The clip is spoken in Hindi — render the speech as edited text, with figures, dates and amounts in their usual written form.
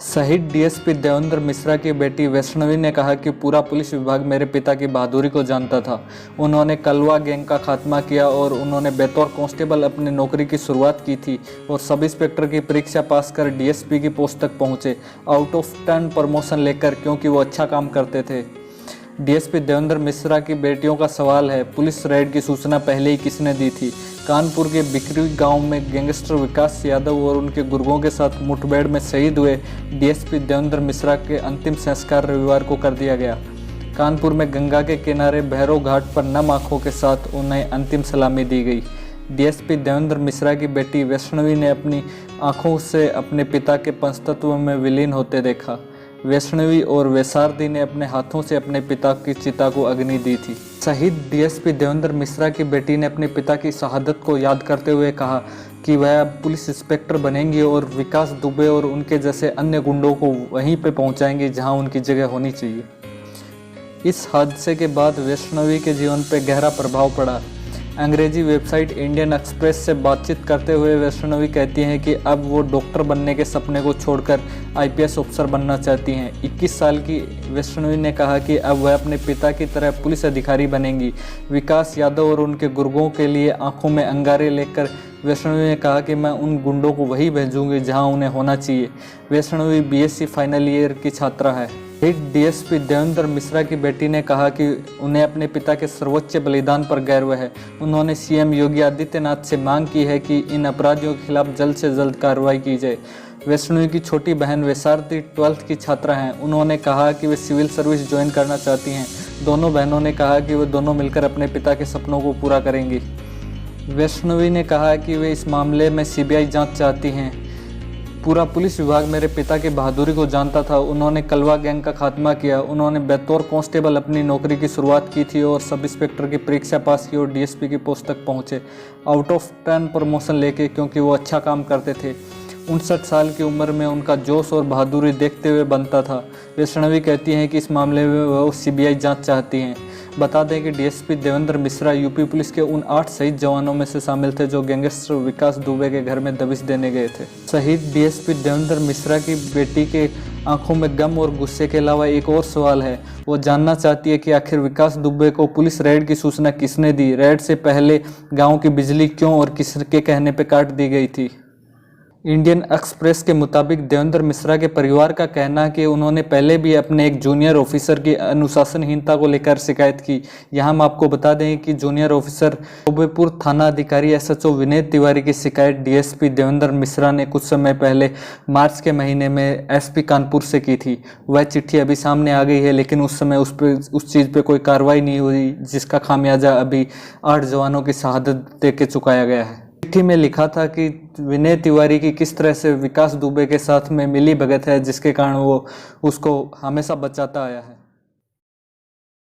शहीद डीएसपी देवेंद्र मिश्रा की बेटी वैष्णवी ने कहा कि पूरा पुलिस विभाग मेरे पिता की बहादुरी को जानता था। उन्होंने कलवा गैंग का खात्मा किया और उन्होंने बतौर कांस्टेबल अपनी नौकरी की शुरुआत की थी और सब इंस्पेक्टर की परीक्षा पास कर डीएसपी की पोस्ट तक पहुंचे, आउट ऑफ 10 प्रमोशन लेकर, क्योंकि वो अच्छा काम करते थे। डीएसपी देवेंद्र मिश्रा की बेटियों का सवाल है, पुलिस रेड की सूचना पहले ही किसने दी थी? कानपुर के बिकरी गांव में गैंगस्टर विकास यादव और उनके गुर्गों के साथ मुठभेड़ में शहीद हुए डीएसपी देवेंद्र मिश्रा के अंतिम संस्कार रविवार को कर दिया गया। कानपुर में गंगा के किनारे भैरव घाट पर नम आंखों के साथ उन्हें अंतिम सलामी दी गई। डीएसपी देवेंद्र मिश्रा की बेटी वैष्णवी ने अपनी आंखों से अपने पिता के पंचतत्व में विलीन होते देखा। वैष्णवी और वैसारदी ने अपने हाथों से अपने पिता की चिता को अग्नि दी थी। शहीद डीएसपी देवेंद्र मिश्रा की बेटी ने अपने पिता की शहादत को याद करते हुए कहा कि वह अब पुलिस इंस्पेक्टर बनेंगी और विकास दुबे और उनके जैसे अन्य गुंडों को वहीं पे पहुंचाएंगी जहां उनकी जगह होनी चाहिए। इस हादसे के बाद वैष्णवी के जीवन पर गहरा प्रभाव पड़ा। अंग्रेजी वेबसाइट इंडियन एक्सप्रेस से बातचीत करते हुए वैष्णवी कहती हैं कि अब वो डॉक्टर बनने के सपने को छोड़कर आईपीएस अफसर बनना चाहती हैं। 21 साल की वैष्णवी ने कहा कि अब वह अपने पिता की तरह पुलिस अधिकारी बनेंगी। विकास यादव और उनके गुर्गों के लिए आंखों में अंगारे लेकर वैष्णवी ने कहा कि मैं उन गुंडों को वही भेजूंगी जहां उन्हें होना चाहिए। वैष्णवी बीएससी फाइनल ईयर की छात्रा है। डीएसपी देवेंद्र मिश्रा की बेटी ने कहा कि उन्हें अपने पिता के सर्वोच्च बलिदान पर गर्व है। उन्होंने सीएम योगी आदित्यनाथ से मांग की है कि इन अपराधियों के खिलाफ जल्द से जल्द कार्रवाई की जाए। वैष्णवी की छोटी बहन वैसारदी 12th की छात्रा हैं। उन्होंने कहा कि वे सिविल सर्विस ज्वाइन करना चाहती हैं। दोनों बहनों ने कहा कि वे दोनों मिलकर अपने पिता के सपनों को पूरा करेंगी। वैष्णवी ने कहा कि वे इस मामले में सीबीआई जांच चाहती हैं। पूरा पुलिस विभाग मेरे पिता की बहादुरी को जानता था। उन्होंने कलवा गैंग का खात्मा किया। उन्होंने बतौर कांस्टेबल अपनी नौकरी की शुरुआत की थी और सब इंस्पेक्टर की परीक्षा पास की और डीएसपी की पोस्ट तक पहुंचे, आउट ऑफ 10 प्रमोशन लेके, क्योंकि वो अच्छा काम करते थे। 59 साल की उम्र में उनका जोश और बहादुरी देखते हुए बनता था। वैष्णवी कहती हैं कि इस मामले में वो सीबीआई जाँच चाहती हैं। बता दें कि DSP Devendra Mishra UP police के उन 8 शहीद जवानों में से शामिल थे जो गैंगस्टर विकास दुबे के घर में दबिश देने गए थे। शहीद डीएसपी देवेंद्र मिश्रा की बेटी के आंखों में गम और गुस्से के अलावा एक और सवाल है। वो जानना चाहती है कि आखिर विकास दुबे को पुलिस रेड की सूचना किसने दी? रेड से पहले गाँव की बिजली क्यों और किसके कहने पर काट दी गई थी? इंडियन एक्सप्रेस के मुताबिक देवेंद्र मिश्रा के परिवार का कहना है कि उन्होंने पहले भी अपने एक जूनियर ऑफिसर की अनुशासनहीनता को लेकर शिकायत की। यहाँ हम आपको बता दें कि जूनियर ऑफिसर चौबेपुर थाना अधिकारी एसएचओ विनय तिवारी की शिकायत डीएसपी देवेंद्र मिश्रा ने कुछ समय पहले मार्च के महीने में एसपी कानपुर से की थी। वह चिट्ठी अभी सामने आ गई है, लेकिन उस समय उस चीज़ पर कोई कार्रवाई नहीं हुई, जिसका खामियाजा अभी 8 जवानों की शहादत दे के चुकाया गया है। चिट्ठी में लिखा था कि विनय तिवारी की किस तरह से विकास दुबे के साथ में मिली भगत है, जिसके कारण वो उसको हमेशा बचाता आया है।